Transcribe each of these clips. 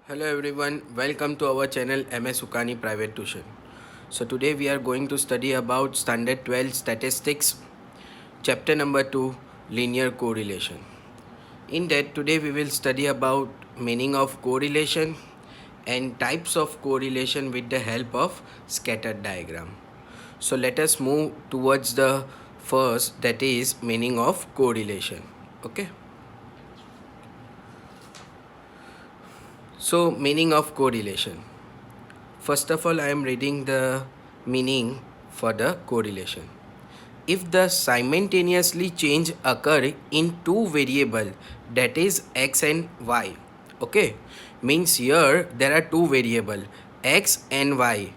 Hello everyone, welcome to our channel MS Sukani Private Tuition. So today we are going to study about Standard 12 Statistics, Chapter number 2, Linear Correlation. In that today we will study about meaning of correlation and types of correlation with the help of scattered diagram. So let us move towards the first, that is meaning of correlation. Okay. So meaning of correlation. First of all, I am reading the meaning for the correlation. If the simultaneously change occur in two variable, that is x and y, okay, means here there are two variable x and y,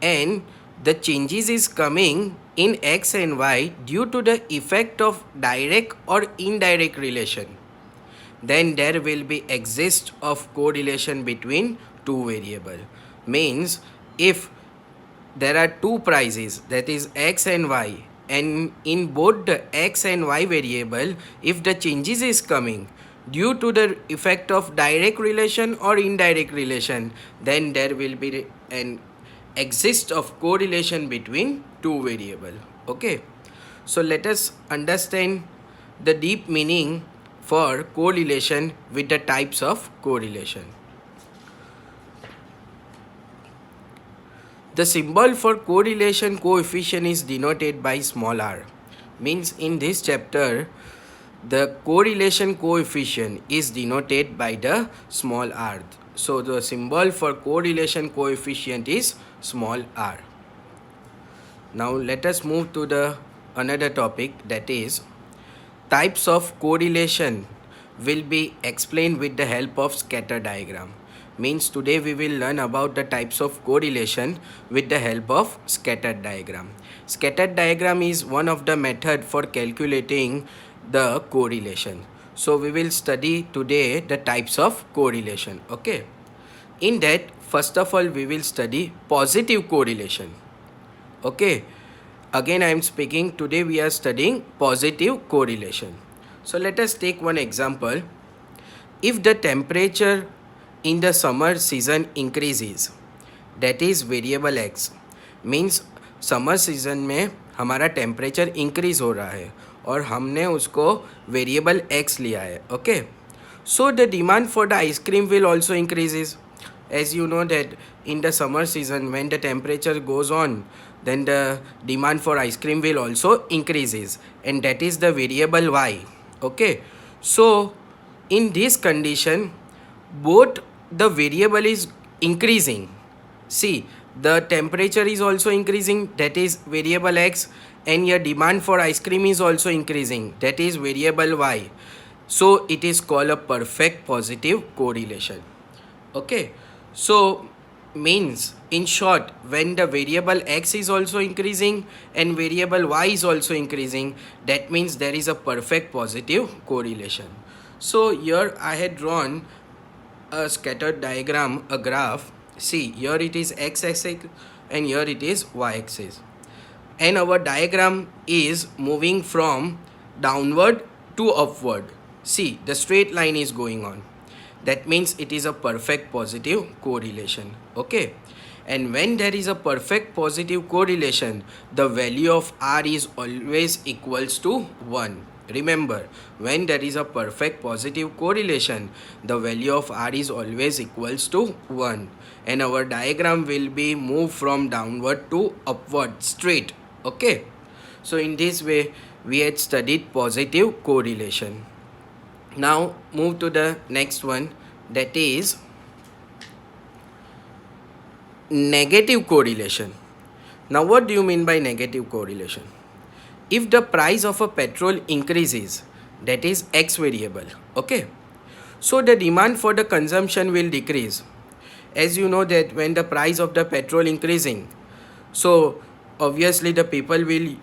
and the changes is coming in x and y due to the effect of direct or indirect relation, then there will be exist of correlation between two variable. Means if there are two prices, that is x and y, and in both the x and y variable, if the changes is coming due to the effect of direct relation or indirect relation, then there will be an exist of correlation between two variable. Okay, so let us understand the deep meaning for correlation with the types of correlation. The symbol for correlation coefficient is denoted by small r. Means in this chapter, the correlation coefficient is denoted by the small r. So the symbol for correlation coefficient is small r. Now let us move to the another topic, that is types of correlation will be explained with the help of scatter diagram. Means today we will learn about the types of correlation with the help of scattered diagram. Scattered diagram is one of the method for calculating the correlation. So we will study today the types of correlation. Okay. In that, first of all, we will study positive correlation. Okay. Again, I am speaking. Today we are studying positive correlation. So let us take one example. If the temperature in the summer season increases, that is variable x, means summer season में हमारा temperature increase हो रहा है और हमने उसको variable x लिया है. Okay, so the demand for the ice cream will also increases. As you know that in the summer season when the temperature goes on, then the demand for ice cream will also increases, and that is the variable y. Okay, so in this condition both the variable is increasing. See, the temperature is also increasing, that is variable x, and your demand for ice cream is also increasing, that is variable y. So it is called a perfect positive correlation. Okay, so means in short, when the variable x is also increasing and variable y is also increasing, that means there is a perfect positive correlation. So here I had drawn a scattered diagram, a graph. See, here it is x-axis and here it is y-axis, and our diagram is moving from downward to upward. See, the straight line is going on. That means it is a perfect positive correlation. Okay, and when there is a perfect positive correlation, the value of r is always equals to 1. Remember, when there is a perfect positive correlation, the value of r is always equals to 1, and our diagram will be moved from downward to upward straight. Okay, so in this way we had studied positive correlation. Now move to the next one, that is negative correlation. Now what do you mean by negative correlation? If the price of a petrol increases, that is x variable, okay, so the demand for the consumption will decrease. As you know that when the price of the petrol increasing, so obviously the people will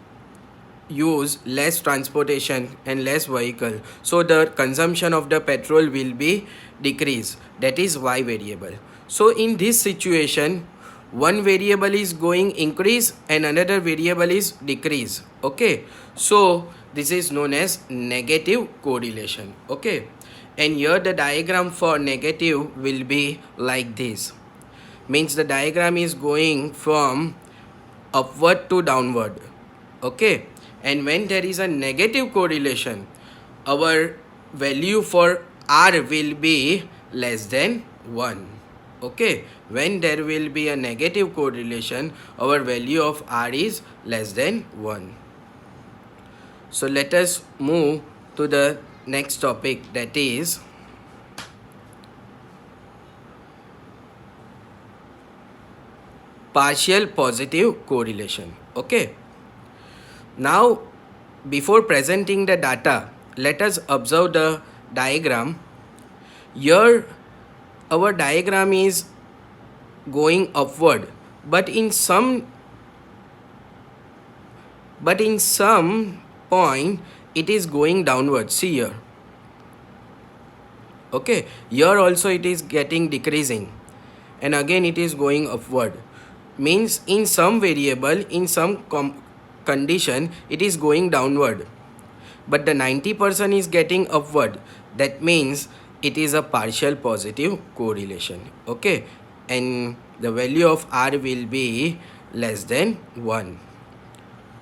use less transportation and less vehicle, so the consumption of the petrol will be decrease, that is y variable. So in this situation, one variable is going increase and another variable is decrease. Okay, so this is known as negative correlation. Okay, And here the diagram for negative will be like this. Means the diagram is going from upward to downward. Okay. And when there is a negative correlation, our value for R will be less than 1. Okay. When there will be a negative correlation, our value of R is less than 1. So let us move to the next topic, that is partial positive correlation. Okay. Now, before presenting the data, let us observe the diagram. Here, our diagram is going upward, but in some point it is going downward. See here. Okay. Here also it is getting decreasing, and again it is going upward. Means in some variable, in some condition, it is going downward, but the 90% is getting upward. That means it is a partial positive correlation. Okay. And the value of R will be less than 1.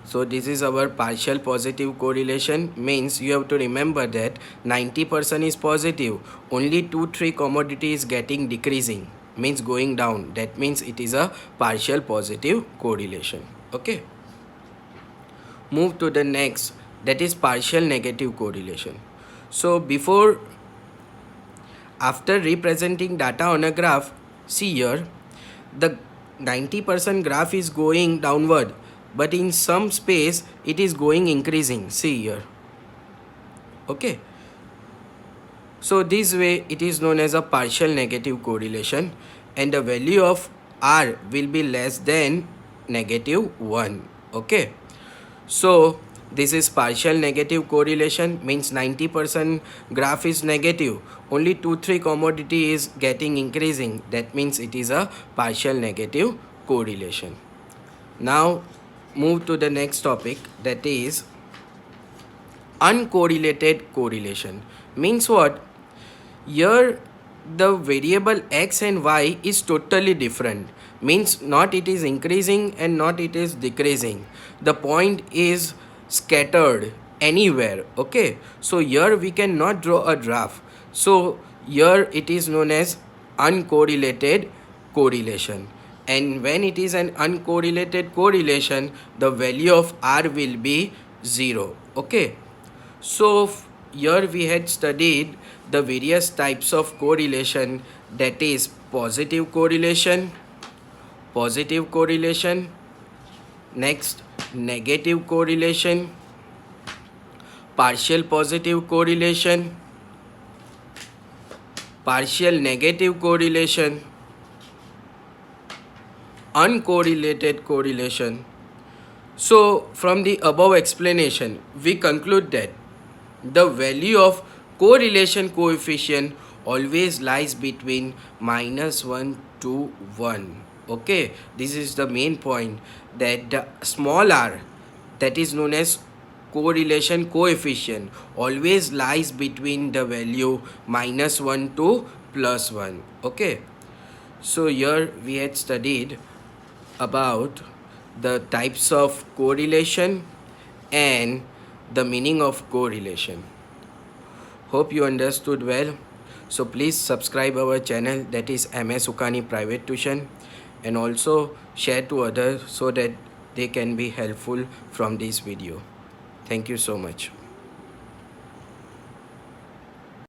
So this is our partial positive correlation. Means you have to remember that 90% is positive, only 2-3 commodity is getting decreasing, means going down. That means it is a partial positive correlation. Okay. Move to the next, that is partial negative correlation. So after representing data on a graph, see here, the 90% graph is going downward, but in some space it is going increasing. See here. Okay. So this way it is known as a partial negative correlation, and the value of R will be less than -1. Okay. So this is partial negative correlation, means 90% graph is negative, only 2-3 commodity is getting increasing. That means it is a partial negative correlation. Now move to the next topic, that is uncorrelated correlation. Means what? Here the variable x and y is totally different. Means not it is increasing and not it is decreasing. The point is scattered anywhere. Okay. So here we cannot draw a graph. So here it is known as uncorrelated correlation. And when it is an uncorrelated correlation, the value of R will be 0. Okay. So here we had studied the various types of correlation, that is positive correlation, next negative correlation, partial positive correlation, partial negative correlation, uncorrelated correlation. So from the above explanation, we conclude that the value of correlation coefficient always lies between -1 to 1. Okay, this is the main point, that the small r, that is known as correlation coefficient, always lies between the value -1 to +1. Okay. So here we had studied about the types of correlation and the meaning of correlation. Hope you understood well. So please subscribe our channel, that is MS Sukani Private Tuition, and also share to others so that they can be helpful from this video. Thank you so much.